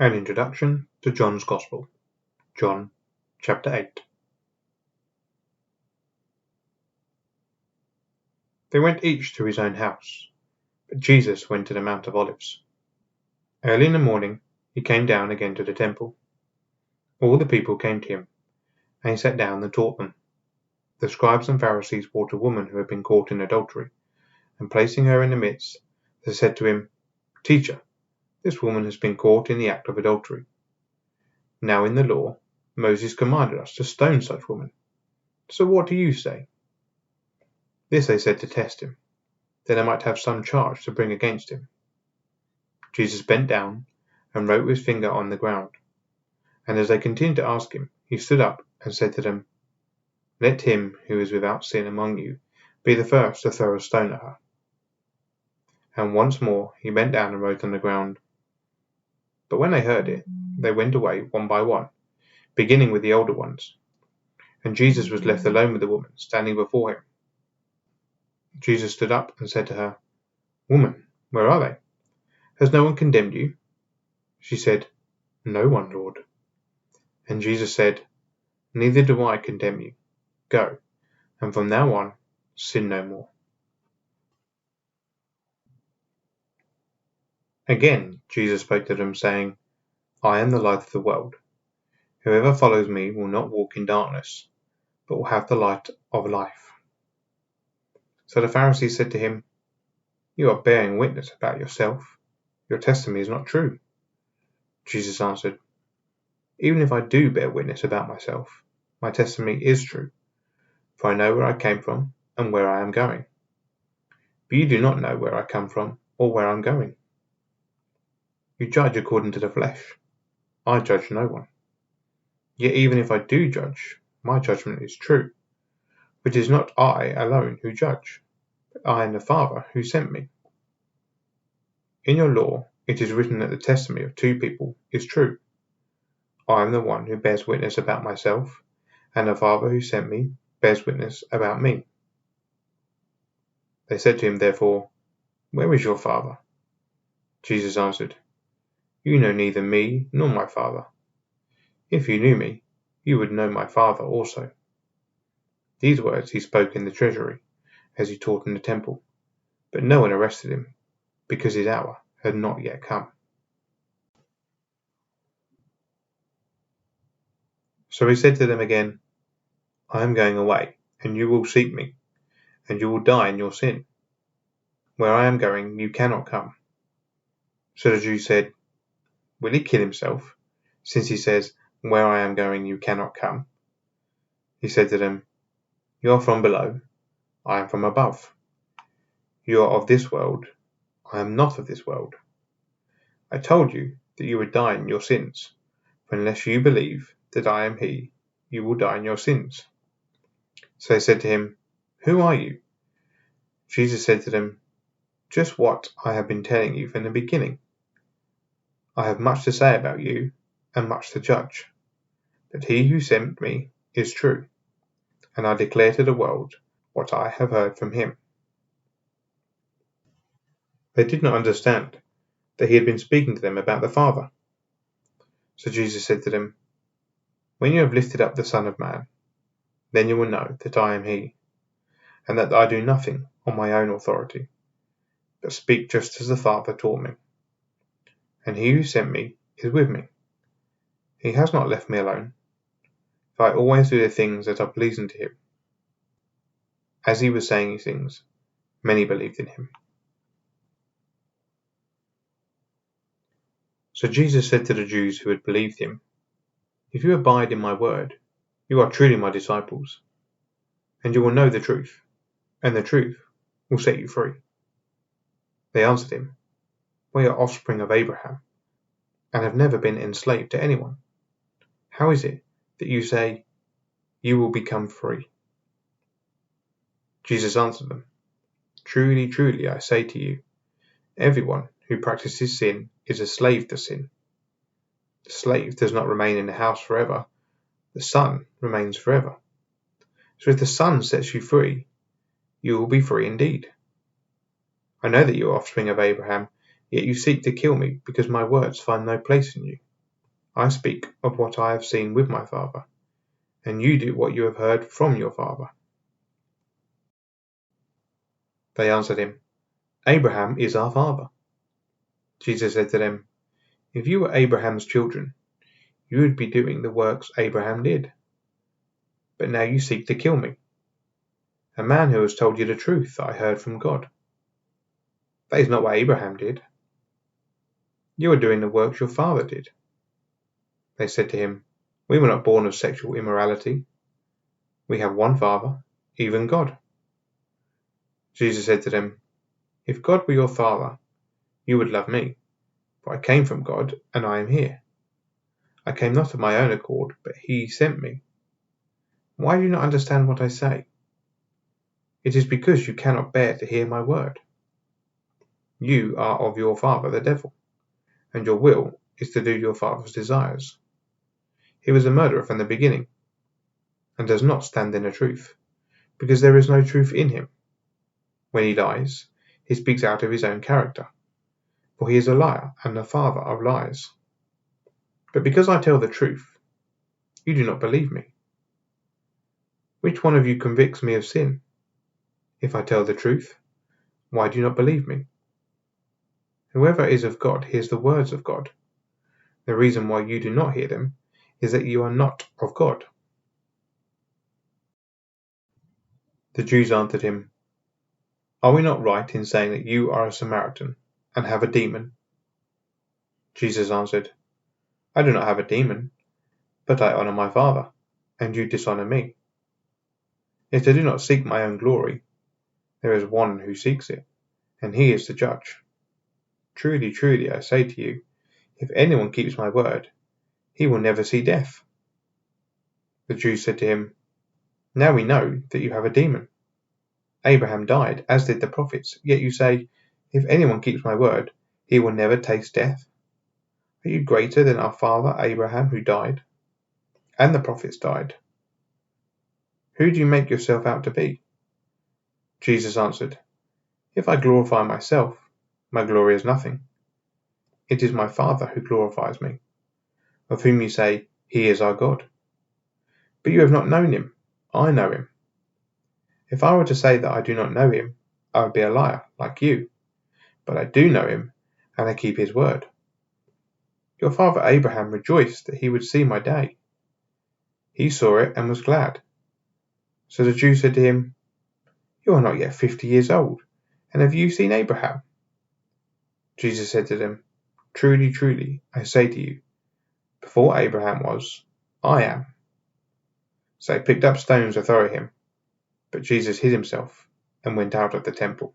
An Introduction to John's Gospel. John, chapter 8. They went each to his own house, but Jesus went to the Mount of Olives. Early in the morning he came down again to the temple. All the people came to him, and he sat down and taught them. The scribes and Pharisees brought a woman who had been caught in adultery, and placing her in the midst, they said to him, "Teacher, this woman has been caught in the act of adultery. Now in the law, Moses commanded us to stone such women. So what do you say?" This they said to test him, that they might have some charge to bring against him. Jesus bent down and wrote with his finger on the ground. And as they continued to ask him, he stood up and said to them, "Let him who is without sin among you be the first to throw a stone at her." And once more he bent down and wrote on the ground. But when they heard it, they went away one by one, beginning with the older ones. And Jesus was left alone with the woman standing before him. Jesus stood up and said to her, "Woman, where are they? Has no one condemned you?" She said, "No one, Lord." And Jesus said, "Neither do I condemn you. Go, and from now on sin no more." Again Jesus spoke to them, saying, "I am the light of the world. Whoever follows me will not walk in darkness, but will have the light of life." So the Pharisees said to him, "You are bearing witness about yourself. Your testimony is not true." Jesus answered, "Even if I do bear witness about myself, my testimony is true, for I know where I came from and where I am going. But you do not know where I come from or where I am going. You judge according to the flesh. I judge no one. Yet even if I do judge, my judgment is true. For it is not I alone who judge, but I and the Father who sent me. In your law it is written that the testimony of two people is true. I am the one who bears witness about myself, and the Father who sent me bears witness about me." They said to him therefore, "Where is your Father?" Jesus answered, "You know neither me nor my Father. If you knew me, you would know my Father also." These words he spoke in the treasury, as he taught in the temple, but no one arrested him, because his hour had not yet come. So he said to them again, "I am going away, and you will seek me, and you will die in your sin. Where I am going, you cannot come." So the Jews said, "Will he kill himself, since he says, 'Where I am going, you cannot come'?" He said to them, "You are from below, I am from above. You are of this world, I am not of this world. I told you that you would die in your sins, for unless you believe that I am he, you will die in your sins." So they said to him, "Who are you?" Jesus said to them, "Just what I have been telling you from the beginning. I have much to say about you, and much to judge. But he who sent me is true, and I declare to the world what I have heard from him." They did not understand that he had been speaking to them about the Father. So Jesus said to them, "When you have lifted up the Son of Man, then you will know that I am he, and that I do nothing on my own authority, but speak just as the Father taught me. And he who sent me is with me. He has not left me alone, for I always do the things that are pleasing to him." As he was saying these things, many believed in him. So Jesus said to the Jews who had believed him, "If you abide in my word, you are truly my disciples, and you will know the truth, and the truth will set you free." They answered him, "We are offspring of Abraham, and have never been enslaved to anyone. How is it that you say, 'You will become free'?" Jesus answered them, "Truly, truly, I say to you, everyone who practices sin is a slave to sin. The slave does not remain in the house forever, the Son remains forever. So if the Son sets you free, you will be free indeed. I know that you are offspring of Abraham, yet you seek to kill me because my words find no place in you. I speak of what I have seen with my Father, and you do what you have heard from your father." They answered him, "Abraham is our father." Jesus said to them, "If you were Abraham's children, you would be doing the works Abraham did. But now you seek to kill me, a man who has told you the truth that I heard from God. That is not what Abraham did. You are doing the works your father did." They said to him, "We were not born of sexual immorality. We have one Father, even God." Jesus said to them, "If God were your Father, you would love me, for I came from God, and I am here. I came not of my own accord, but He sent me. Why do you not understand what I say? It is because you cannot bear to hear my word. You are of your father the devil, and your will is to do your father's desires. He was a murderer from the beginning, and does not stand in the truth, because there is no truth in him. When he lies, he speaks out of his own character, for he is a liar and the father of lies. But because I tell the truth, you do not believe me. Which one of you convicts me of sin? If I tell the truth, why do you not believe me? Whoever is of God hears the words of God. The reason why you do not hear them is that you are not of God." The Jews answered him, "Are we not right in saying that you are a Samaritan and have a demon?" Jesus answered, "I do not have a demon, but I honor my Father, and you dishonor me. Yet I do not seek my own glory. There is one who seeks it, and he is the judge. Truly, truly, I say to you, if anyone keeps my word, he will never see death." The Jews said to him, "Now we know that you have a demon. Abraham died, as did the prophets, yet you say, 'If anyone keeps my word, he will never taste death.' Are you greater than our father Abraham, who died? And the prophets died. Who do you make yourself out to be?" Jesus answered, "If I glorify myself, my glory is nothing. It is my Father who glorifies me, of whom you say, 'He is our God.' But you have not known him. I know him. If I were to say that I do not know him, I would be a liar, like you. But I do know him, and I keep his word. Your father Abraham rejoiced that he would see my day. He saw it and was glad." So the Jews said to him, "You are not yet 50 years old, and have you seen Abraham?" Jesus said to them, "Truly, truly, I say to you, before Abraham was, I am." So they picked up stones to throw at him, but Jesus hid himself and went out of the temple.